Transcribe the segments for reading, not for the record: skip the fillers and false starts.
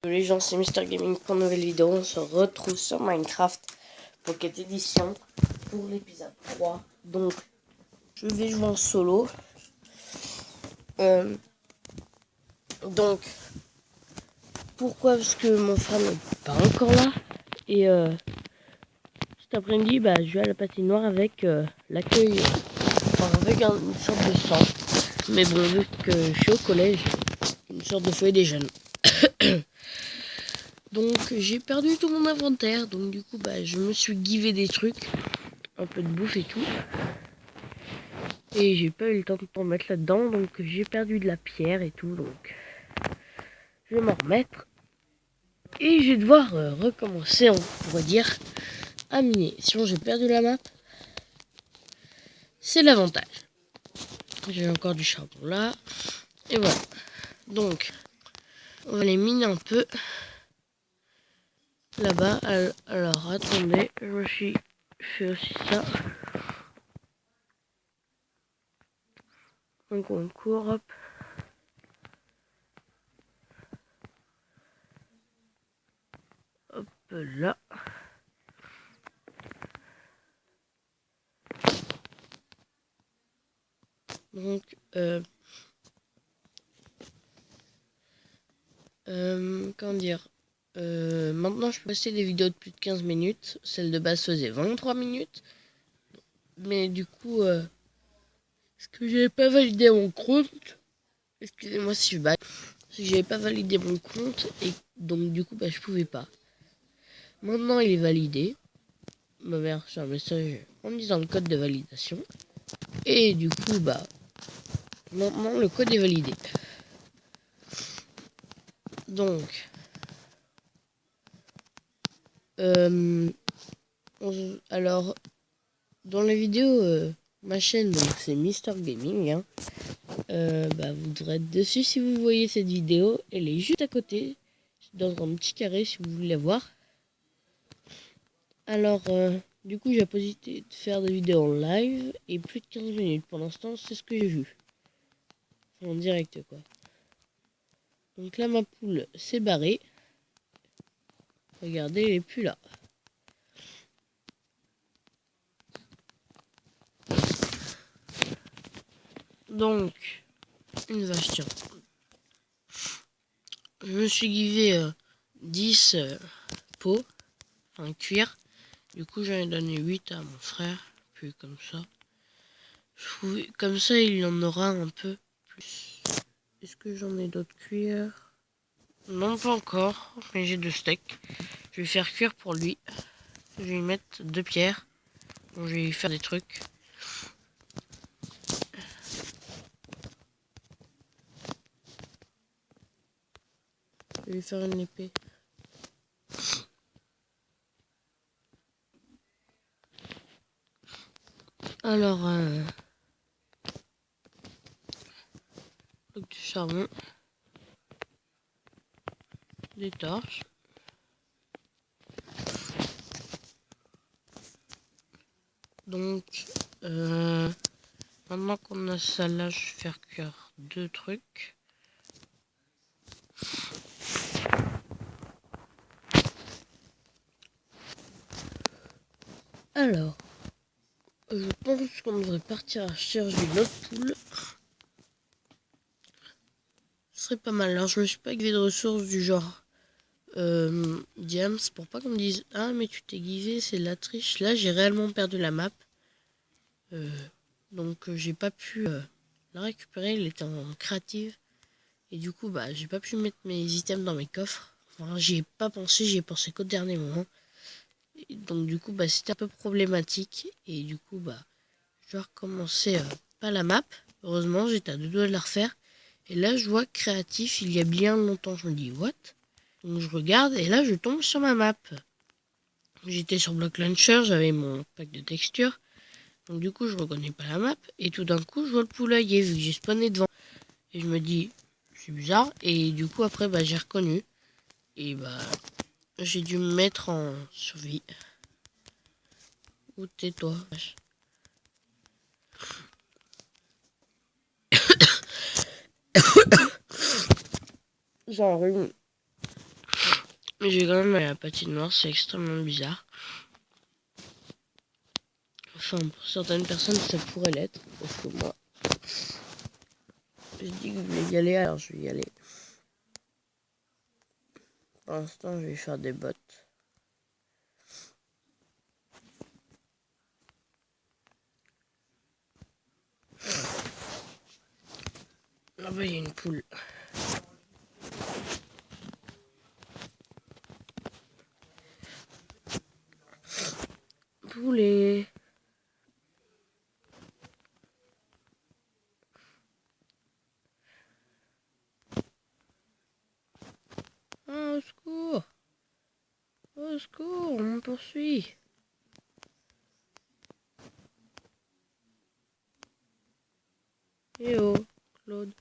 Les gens, c'est Mister Gaming pour une nouvelle vidéo. On se retrouve sur Minecraft Pocket Edition pour l'épisode 3. Donc, je vais jouer en solo. Donc, pourquoi? Parce que mon frère n'est pas encore là. Et cet après-midi, je vais à la patinoire avec l'accueil, avec une sorte de centre. Mais bon, vu que je suis au collège, une sorte de foyer des jeunes. Donc j'ai perdu tout mon inventaire, donc du coup je me suis givé des trucs, un peu de bouffe et tout. Et j'ai pas eu le temps de tout mettre là-dedans, donc j'ai perdu de la pierre et tout, donc je vais m'en remettre. Et je vais devoir recommencer, on pourrait dire, à miner. Sinon j'ai perdu la map, c'est l'avantage. J'ai encore du charbon là, et voilà. Donc, on va les miner un peu là-bas. Alors attendez, je me suis fait aussi ça. Donc on court, hop. Hop là. Donc comment dire, maintenant je peux poster des vidéos de plus de 15 minutes. Celle de base faisait 23 minutes. Mais du coup, parce que j'avais pas validé mon compte. Excusez-moi si je baille. Parce que j'avais pas validé mon compte. Et donc du coup, je pouvais pas. Maintenant il est validé. Ma mère reçoit un message en disant le code de validation. Et du coup, maintenant le code est validé. Donc, alors, dans la vidéo, ma chaîne, donc c'est Mister Gaming, hein. Vous devrez être dessus si vous voyez cette vidéo. Elle est juste à côté, dans un petit carré si vous voulez la voir. Alors, du coup, j'ai la possibilité de faire des vidéos en live et plus de 15 minutes. Pour l'instant, c'est ce que j'ai vu. En direct, quoi. Donc là, ma poule s'est barrée. Regardez, elle est plus là. Donc, une vache, tiens. Je me suis givé 10 pots, enfin cuir. Du coup, j'en ai donné 8 à mon frère. Puis comme ça. Comme ça, il y en aura un peu plus. Est-ce que j'en ai d'autres cuirs? Non, pas encore. Mais j'ai 2 steaks. Je vais faire cuire pour lui. Je vais y mettre 2 pierres. Donc, je vais y faire des trucs. Je vais lui faire une épée. Alors, du charbon, des torches. Donc, maintenant qu'on a ça là, je vais faire cuire 2 trucs. Alors, je pense qu'on devrait partir à chercher une autre poule. Ce serait pas mal. Alors, je me suis pas givé de ressources du genre Diams pour pas qu'on me dise ah, mais tu t'es givé, c'est de la triche. Là, j'ai réellement perdu la map. Donc, j'ai pas pu la récupérer. Elle était en créative. Et du coup, j'ai pas pu mettre mes items dans mes coffres. Enfin, j'y ai pas pensé, j'y ai pensé qu'au dernier moment. Et donc, du coup, c'était un peu problématique. Et du coup, je dois recommencer pas la map. Heureusement, j'étais à 2 doigts de la refaire. Et là, je vois créatif il y a bien longtemps. Je me dis, what? Donc, je regarde et là, je tombe sur ma map. J'étais sur Block Launcher, j'avais mon pack de textures. Donc, du coup, je reconnais pas la map. Et tout d'un coup, je vois le poulailler vu que j'ai spawné devant. Et je me dis, c'est bizarre. Et du coup, après, j'ai reconnu. Et j'ai dû me mettre en survie. Où t'es, toi? J'ai un rhume. Mais j'ai quand même la patinoire, c'est extrêmement bizarre. Enfin, pour certaines personnes, ça pourrait l'être. Parce que moi, je dis que je voulais y aller, alors je vais y aller. Pour l'instant, je vais faire des bottes. Là-bas, il y a une poule. Poulet. Ah, au secours. Au secours, on me poursuit. Eh oh, Claude.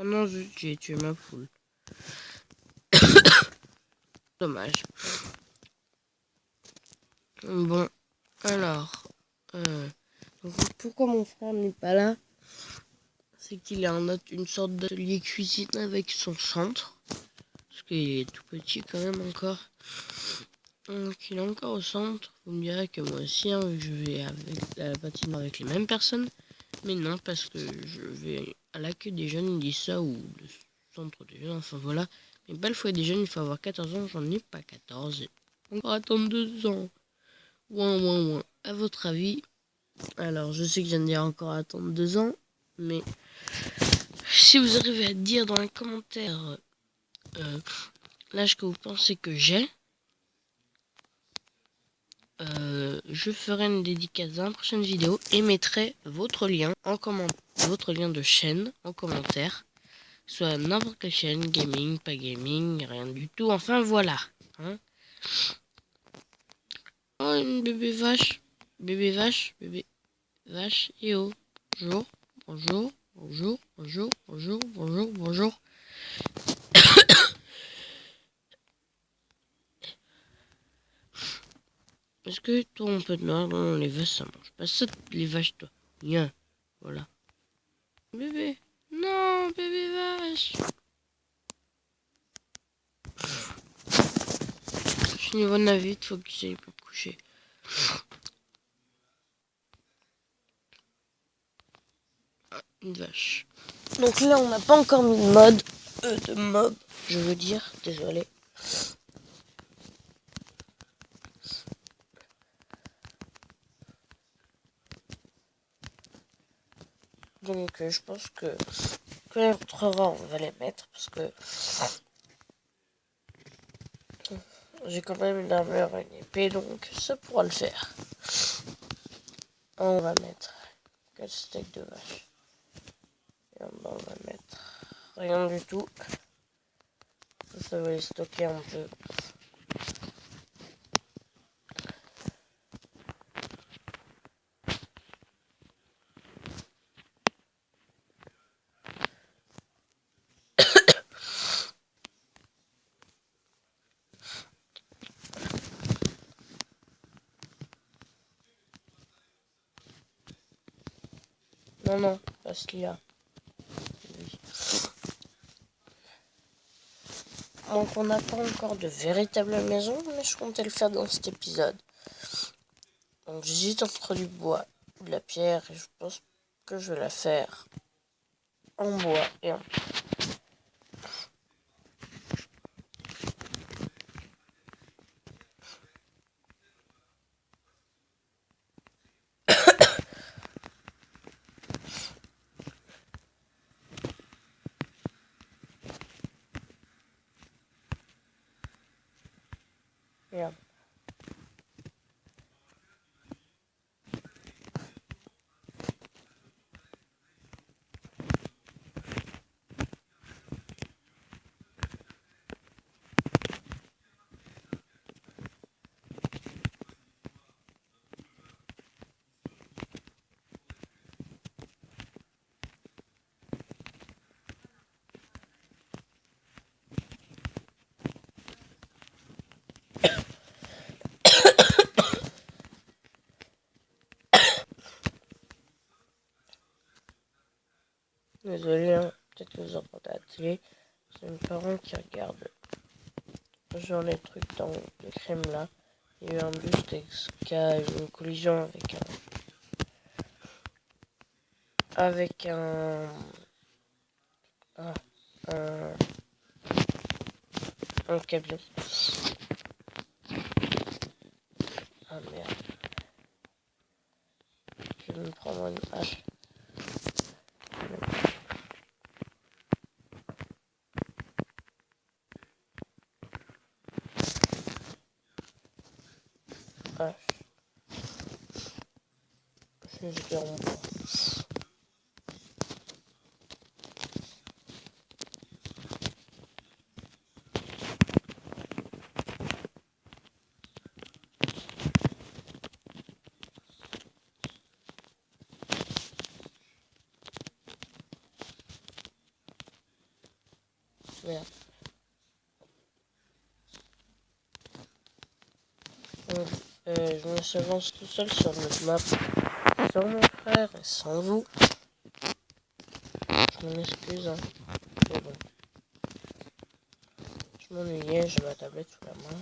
Oh non, zut, j'ai tué ma poule. Dommage. Bon, alors. Donc, pourquoi mon frère n'est pas là? C'est qu'il a une sorte d'atelier cuisine avec son centre. Parce qu'il est tout petit quand même encore. Donc il est encore au centre. Vous me direz que moi aussi, hein, je vais avec la patinoire avec les mêmes personnes. Mais non, parce que je vais à l'accueil des jeunes, ils disent ça, ou le centre des jeunes, enfin voilà. Mais pas le foyer des jeunes, il faut avoir 14 ans, j'en ai pas 14. Encore attendre 2 ans. Ouin. À votre avis? Alors, je sais que je viens de dire encore attendre 2 ans, mais si vous arrivez à dire dans les commentaires l'âge que vous pensez que j'ai, je ferai une dédicace dans la prochaine vidéo et mettrai votre lien votre lien de chaîne en commentaire, soit n'importe quelle chaîne, gaming, pas gaming, rien du tout. Enfin voilà. Hein. Oh, une bébé vache, bébé vache. Et oh, bonjour. Est-ce que toi un peu de noir dans les vaches ça mange pas ça les vaches toi? Bien, voilà. Bébé, non, bébé vache. Je suis niveau de la vite, faut que j'aille pour me coucher. Une vache. Donc là, on n'a pas encore mis de mob, je veux dire, désolé. Donc je pense que quand elle rentrera, on va les mettre parce que j'ai quand même une armure et une épée, donc ça pourra le faire. On va mettre 4 steaks de vache. Et en bas, on va mettre rien du tout. Ça va les stocker un peu. Non, parce qu'il y a. Donc on n'a pas encore de véritable maison, mais je comptais le faire dans cet épisode. Donc j'hésite entre du bois ou de la pierre, et je pense que je vais la faire en bois et en... Regarde. Désolé, hein, peut-être que vous entendez la télé. C'est mes parents qui regardent genre les trucs dans de crème là. Il y a eu un bus qui a eu une collision avec ah, un, un camion. Ah merde. Je vais me prendre une hache. Hache. Je vais en bois. Merde. Je me s'avance tout seul sur notre map. Sans mon frère et sans vous. Je m'en excuse, hein. Mais bon. Je m'ennuyais, j'ai ma tablette sous la main.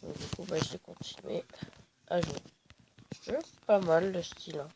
Donc du coup, je vais continuer à jouer. Je joue pas mal le style. Hein.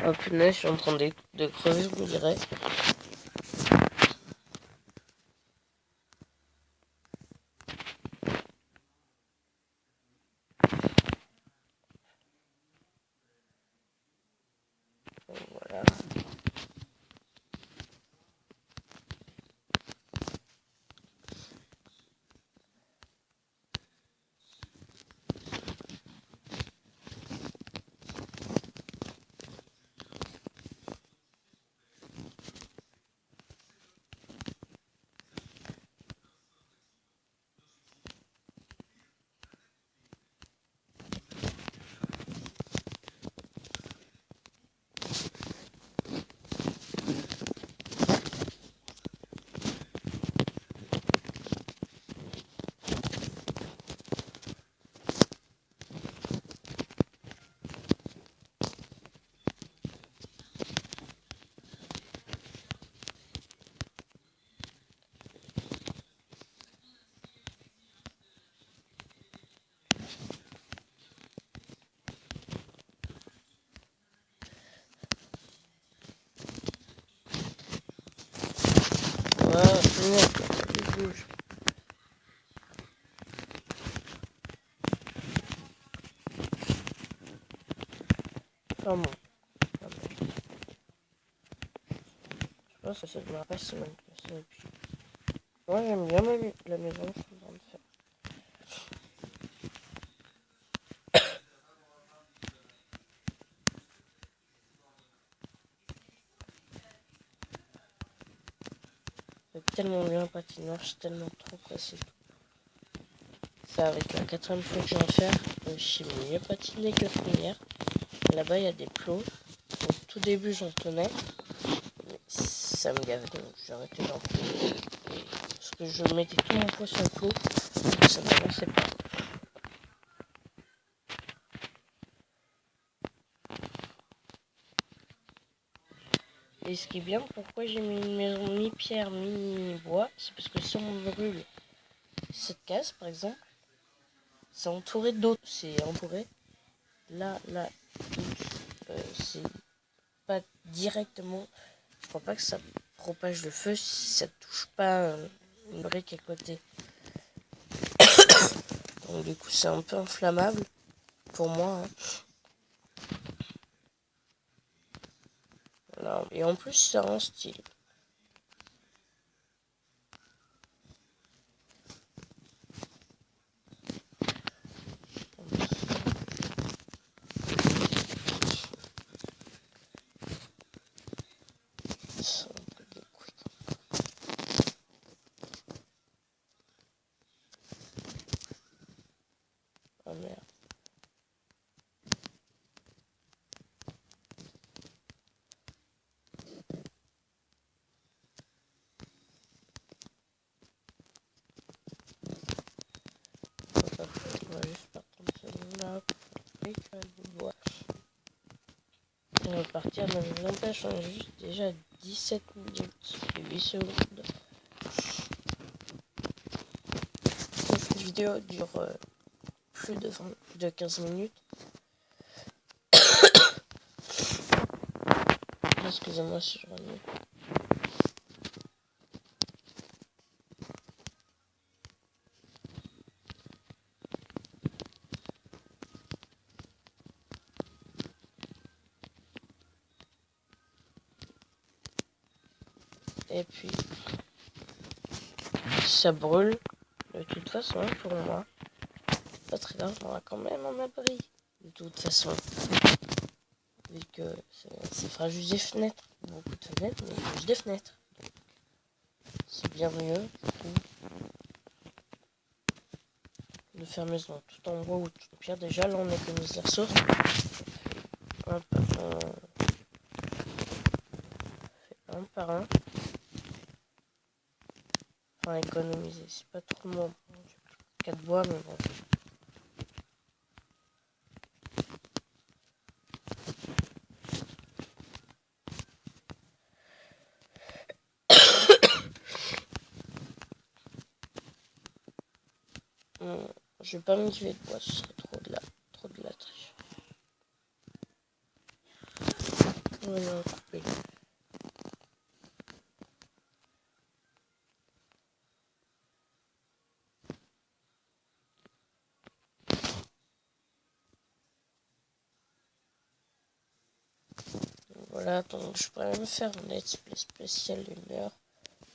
Oh punaise, je suis en train de crever, je vous dirais. Voilà. Voilà, je bouge. Comment? Je pense que ça ne doit pas se même passer depuis. Moi j'aime bien la maison que je suis en train de faire. tellement bien patinoire, je suis tellement trop pressé. Ça avec la 4e fois que je vais en faire, je sais mieux patiner que la première. Là-bas il y a des plots. Au tout début j'en tenais, mais ça me gavait, donc j'ai arrêté d'en prendre. Parce que je mettais tout mon poids sur le plot, ça n'avançait pas. Et ce qui est bien, pourquoi j'ai mis une maison mi-pierre, mi-bois, c'est parce que si on brûle cette case par exemple, c'est entouré d'autres, c'est entouré. Là, c'est pas directement, je crois pas que ça propage le feu si ça touche pas une brique à côté. Donc du coup c'est un peu inflammable pour moi. Voilà. Et en plus ça rend style. Oh merde. On va juste partir de celle-là pour le bois. On va partir dans les empêches, on est juste déjà 17 minutes et 8 secondes. Cette vidéo dure plus de 15 minutes. Excusez-moi si je remets. Et puis, ça brûle. De toute façon, pour moi, pas très grave, on va quand même en abri. De toute façon, vu que ça fera juste des fenêtres. Beaucoup de fenêtres, mais juste des fenêtres. C'est bien mieux de faire maison tout en bois ou tout en pierre. Déjà, là, on économise la ressource. Hop, on fait un par un. Enfin, économiser, c'est pas trop le mot. 4 bois, mais bon. Je vais pas m'utiliser de bois, ce serait trop de la triche. Voilà, couper. Voilà, donc je pourrais même faire un let's play spécial d'une heure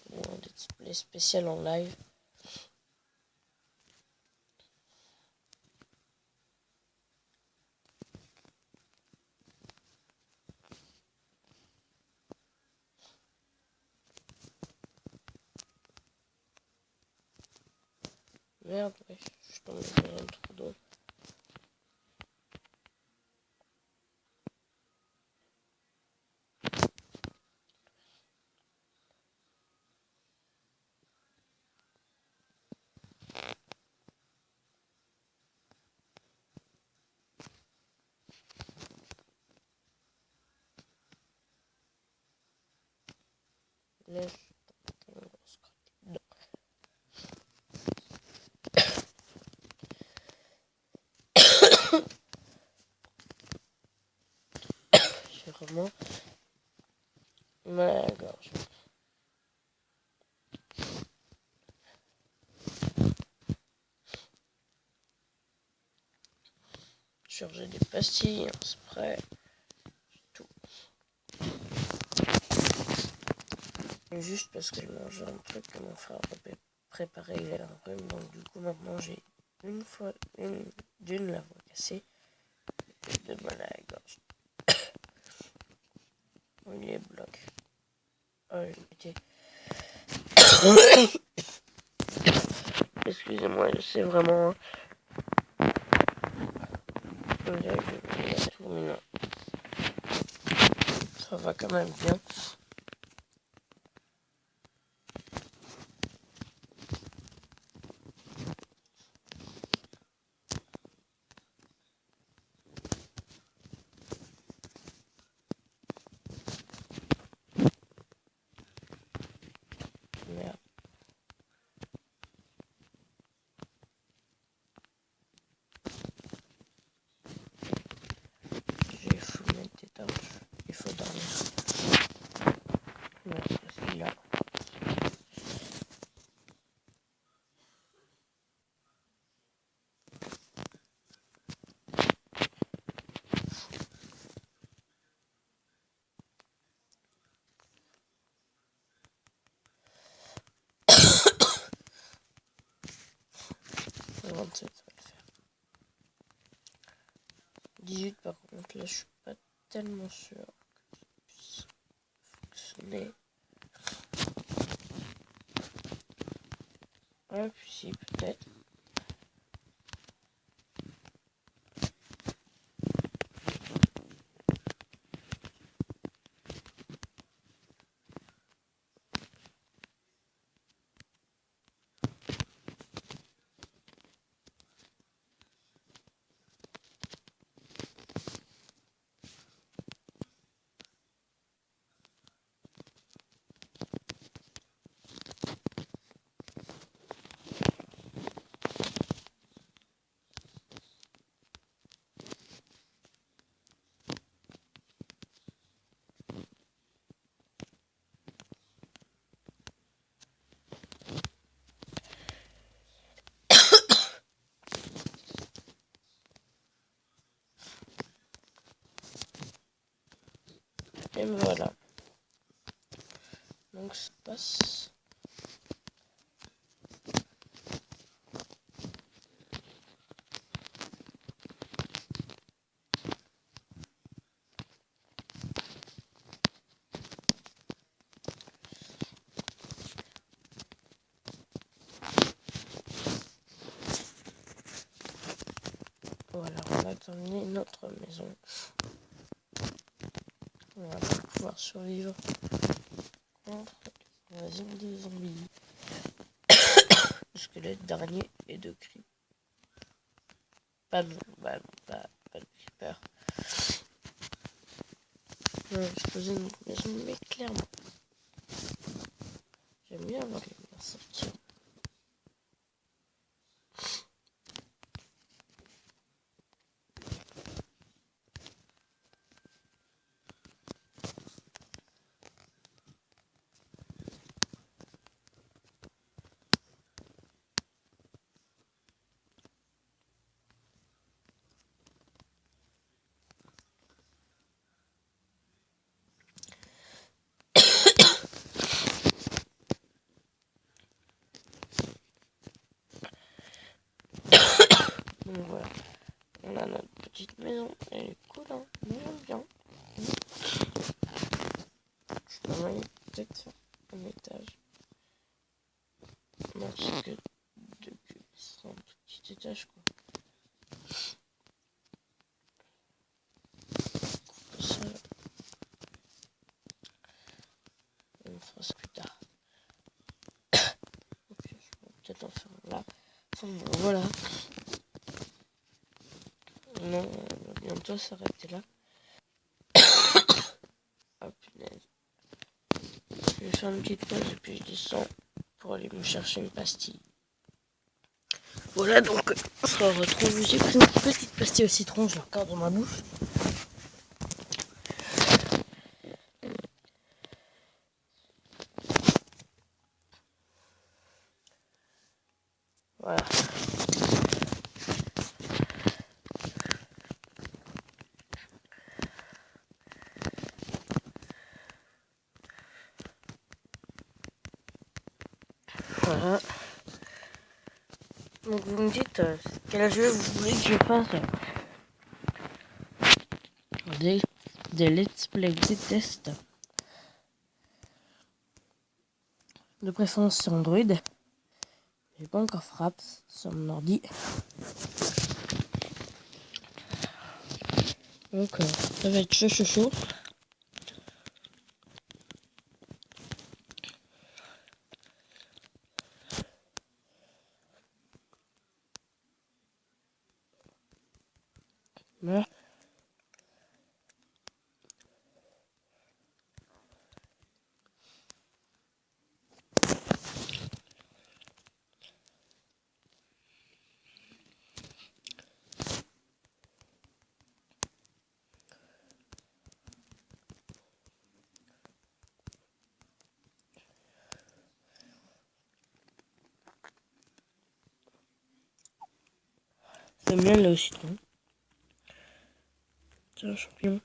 ou un let's play spécial en live. Merde, ouais, je suis tombé dans un trou d'eau. Laisse une grosse crotte. Non. J'ai vraiment mal à la gorge. J'ai des pastilles, un spray, tout. Et juste parce que je mangeais un truc que mon frère avait préparé, il a un rhume, donc du coup maintenant j'ai d'une la voix cassée et de mal à la gorge. On y est bloc. Oh, j'ai pété. Excusez-moi, c'est vraiment... Ça va quand même bien. Merde. Il faut mettre des torches. Il faut dormir. Ouais, c'est là. Le 27, ça va le faire. 18 par contre, là je suis pas tellement sûr que ça puisse fonctionner. Ah, puis si, peut-être. Et voilà. Donc ça passe. Voilà, on a terminé notre maison. On va pouvoir survivre contre l'invasion des zombies, de squelettes, d'araignées et de creepers. Pas de creepers. On va exploser notre maison, mais clairement. J'aime bien avoir les lumières sortir. Donc voilà, on a notre petite maison, elle est cool, hein, on aime bien. Je peux peut-être faire un étage. Non, c'est que deux cubes, c'est un tout petit étage quoi. Ça, on fera ça plus tard. Ok, je peux peut-être en faire là. Enfin, bon, voilà. Non, on va bientôt s'arrêter là. Ah punaise. Je vais faire une petite pause et puis je descends pour aller me chercher une pastille. Voilà, donc on se retrouve. J'ai pris une petite pastille au citron, je la regarde dans ma bouche. Voilà. Voilà. Donc vous me dites quel jeu vous voulez que je fasse des let's play, des tests De préférence sur Android. J'ai pas encore Fraps sur mon ordi. Donc ça va être chaud. Voilà. C'est bien là aussi, non? C'est un champignon.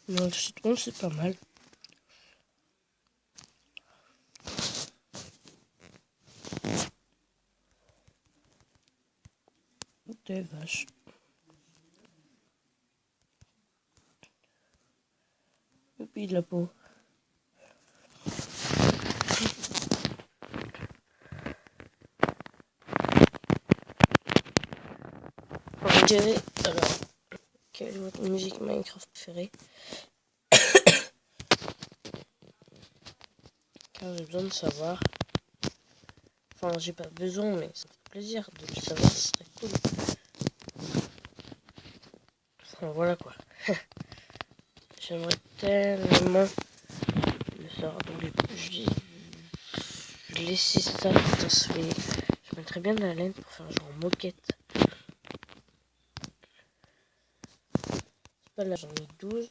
Non, le citron, c'est pas mal. Des vaches. Et puis de la peau. On dirait, alors, quelle est votre musique Minecraft préférée? Car j'ai besoin de savoir. Enfin, j'ai pas besoin, mais ça fait plaisir de le savoir, ce serait cool. Enfin, voilà quoi. J'aimerais tellement le savoir. Donc, je laissais ça. Putain, ça fait... Je mettrais bien de la laine pour faire genre moquette. C'est pas là, j'en ai 12.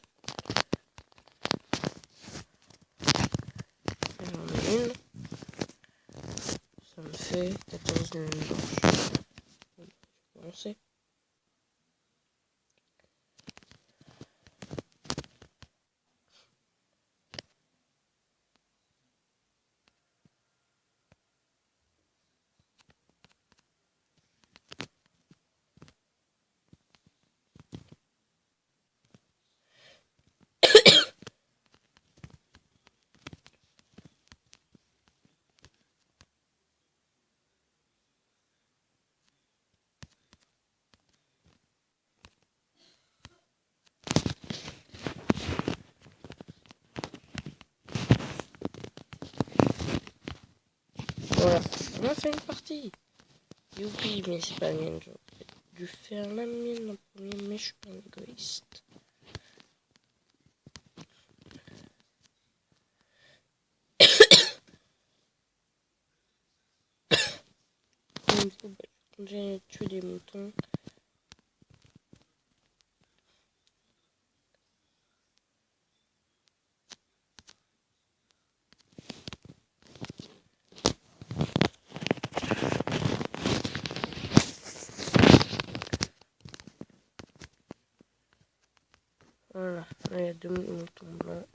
J'en ai une. Ça me fait 14 laines blanches. Je vais commencer. Voilà, on a fait une partie. Youpi, mais c'est pas la mienne. J'aurais dû faire la mienne en premier, mais je suis pas un égoïste. Du coup, bah, je continue à tuer des moutons. Voilà, là il y a 2 moutons blancs.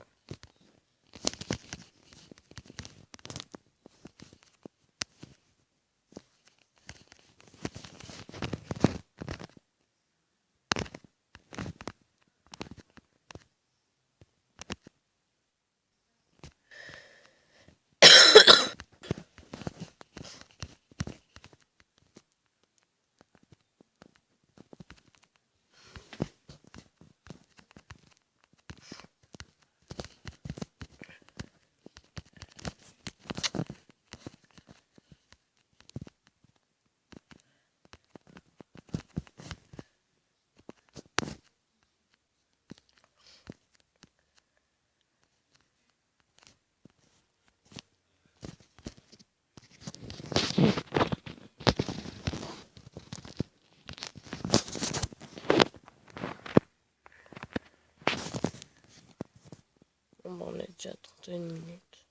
déjà 31 minutes.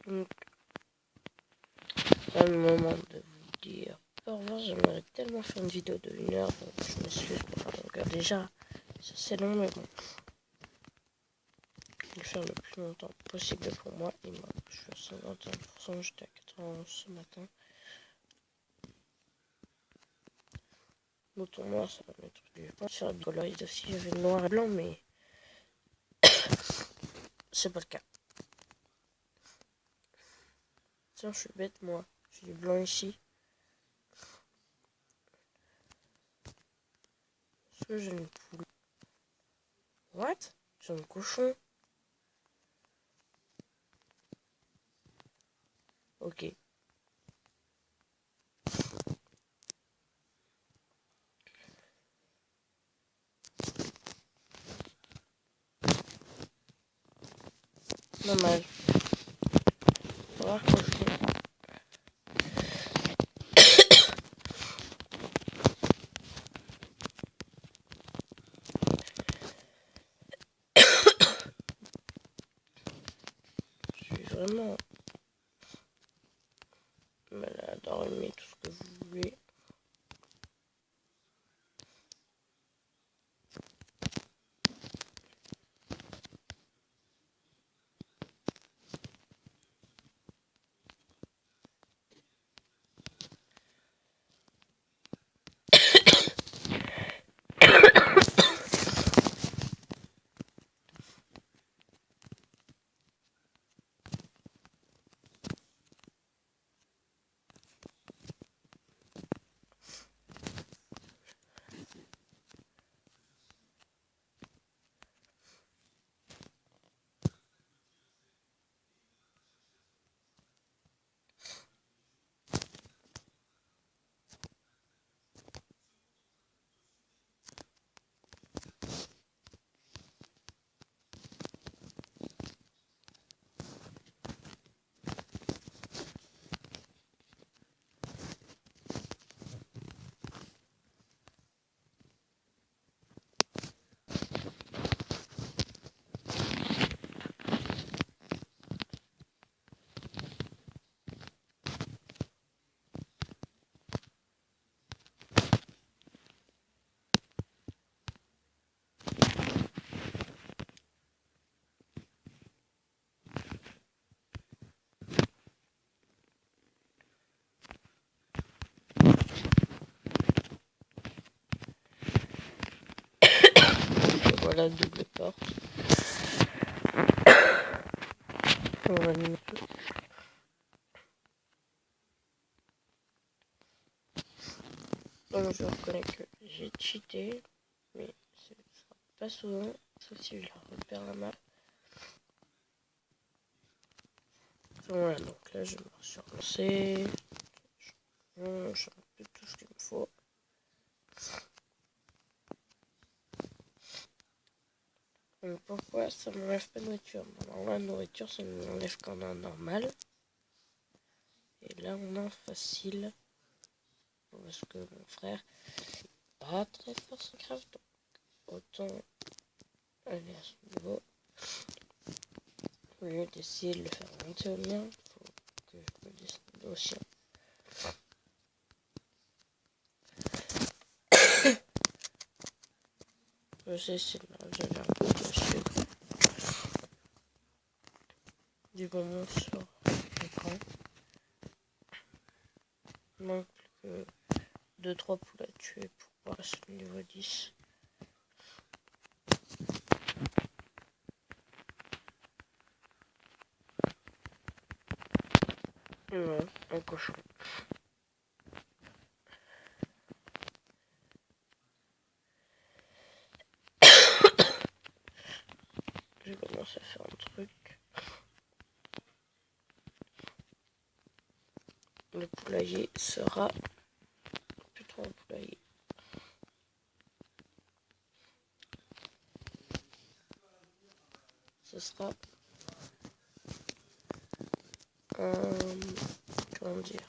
Donc, c'est le moment de vous dire au revoir. J'aimerais tellement faire une vidéo de 1 heure, donc je m'excuse pour la longueur. Déjà, ça c'est long, mais bon. Je vais le faire le plus longtemps possible pour moi. Et moi, je suis à 51%, j'étais à 91 ce matin. Mouton noir, ça va mettre du vent. Sur la bicolorise aussi, j'avais noir et blanc, mais c'est pas le cas. Tiens, je suis bête, moi. J'ai du blanc ici. Est-ce que j'ai une poule? What? J'ai un cochon. Ok. Dommage. Rare cochon. Je suis vraiment malade, dormir, tout ce que vous voulez. Voilà, double porte. On va le mettre. Donc je reconnais que j'ai cheaté, mais ce sera pas souvent, sauf si je la repère la map. Voilà, donc là je me suis relancé. J'ai un peu tout ce qu'il me faut. Donc pourquoi ça m'enlève pas de nourriture? Alors la nourriture ça m'enlève quand on a normal. Et là on a en facile. Parce que mon frère est pas très fort sur craft, donc autant aller à ce niveau. Au lieu d'essayer de le faire monter au mien, faut que je me descende au sien. Je sais, c'est là, j'avais un peu de sucre. Du bonbon sur l'écran. Il manque plus que 2-3 poules à tuer pour passer au niveau 10. Et voilà, un cochon. Je commence à faire un truc. Le poulailler sera plus trop un poulailler. Ce sera un... comment dire?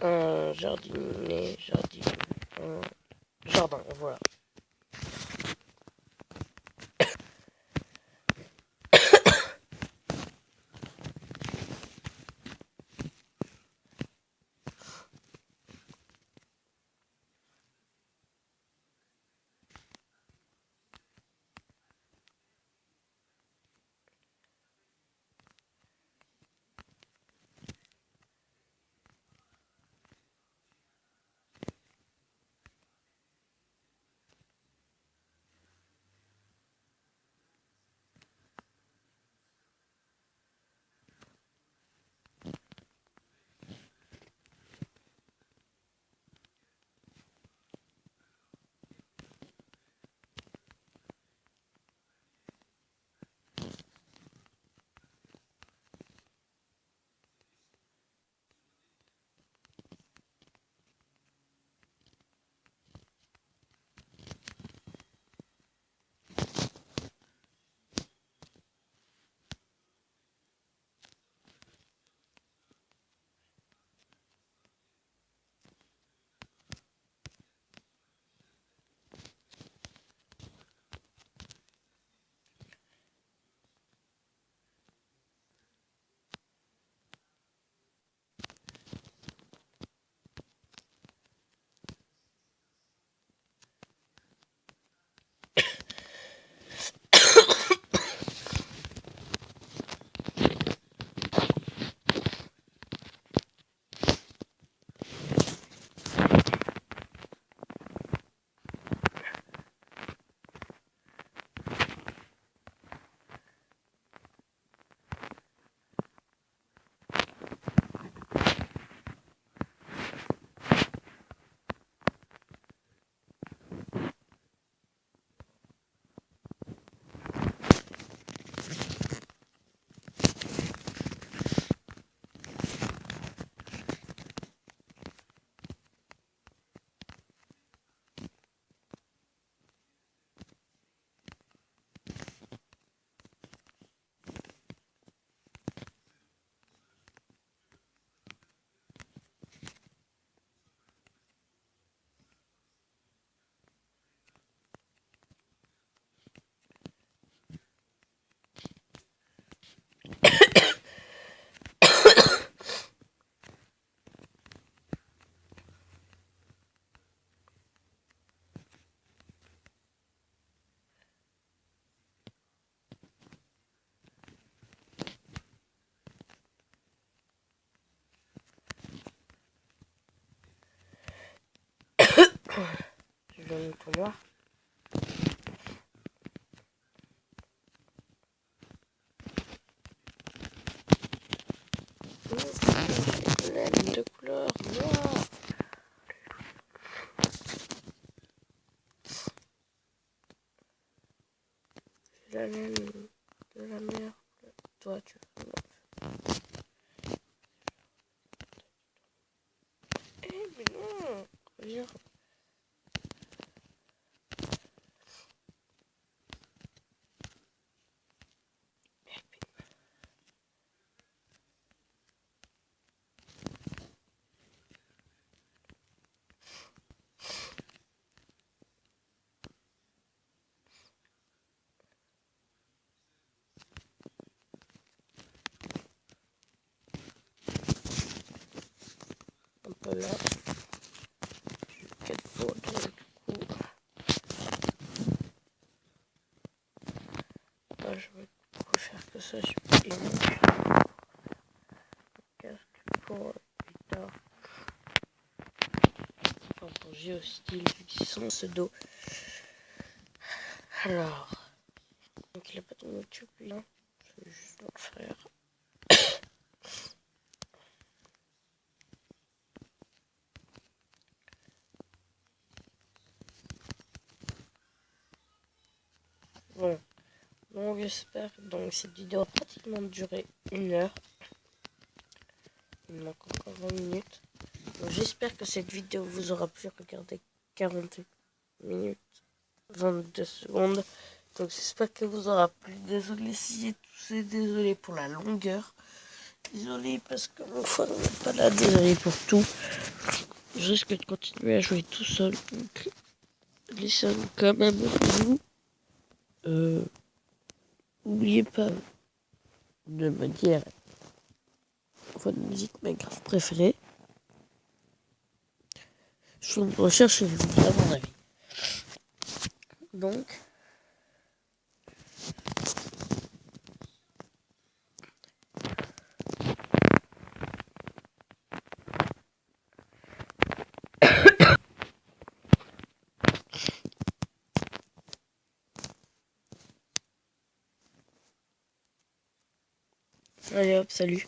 un jardin, voilà. Je vais mettre au noir. Laine de couleur noire. La laine de la mer. Toi, tu veux. Eh, mais non. Reviens. Un peu là. 4 pots, donc du coup. Là, je vais faire que ça. Je vais casque pour plus tard. Enfin, pour Géostyle, vu qu'ils sont pseudo. Alors. Donc, il a pas ton YouTube, lui. Je vais juste le faire. Bon. Donc, j'espère. Donc, cette vidéo a pratiquement duré 1 heure. Il me manque encore 20 minutes. Donc, j'espère que cette vidéo vous aura plu. Regardez, 40 minutes, 22 secondes. Donc, j'espère que vous aura plu. Désolé si j'ai toussé. Désolé pour la longueur. Désolé parce que mon phone n'est pas là. Désolé pour tout. je risque de continuer à jouer tout seul. Donc, laissez quand même vous. N'oubliez pas de me dire votre musique Minecraft préférée. Je fais une recherche et je vous dirai mon avis. Donc, allez hop, salut.